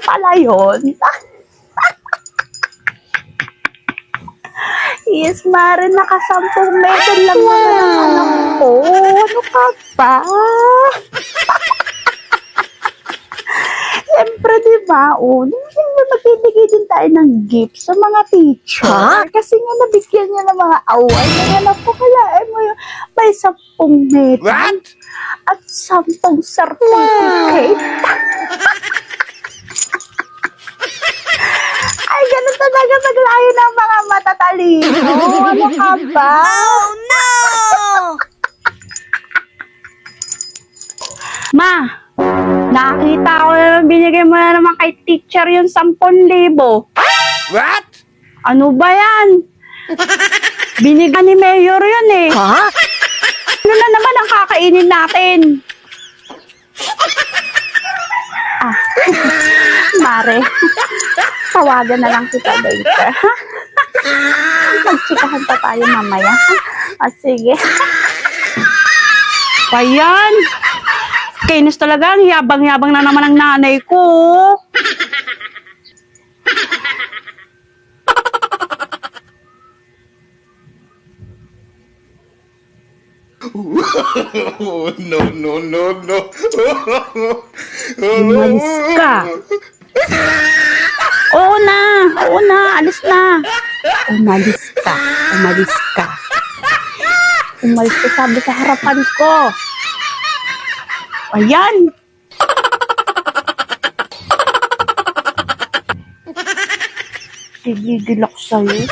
pala yun. Yes, Mare, naka-10 medal lang naman ang anak ko. Ano ka ba? Siyempre, di ba? Siyempre, magbibigay din tayo ng gift sa mga teacher. Huh? Kasi nga, nabigyan niya ng mga award. Kaya po, kalaan mo yun. May 10 medal. What? At 10 certificate. Ay, ganun talaga maglayo ng mga matatalino. Ano ka ba? Oh no! Ma, nakita ko na naman binigay mo na naman kay teacher yung 10,000. What? Ano ba yan? Binigay ni Mayor yun eh. Huh? Ano na naman ang kakainin natin? Ah, Mare, tawagan na lang kita later. Magtsikahan pa tayo mamaya. Ah, sige. Ayan. Kainis talaga. Ang yabang-yabang na naman ang nanay ko. Oh, no, no, no, no. Umalis ka. Oo na, alis na. Umalis ka, umalis ka. Umalis ka, sabi sa harapan ko. Ayan. Tigigil ako sa'yo.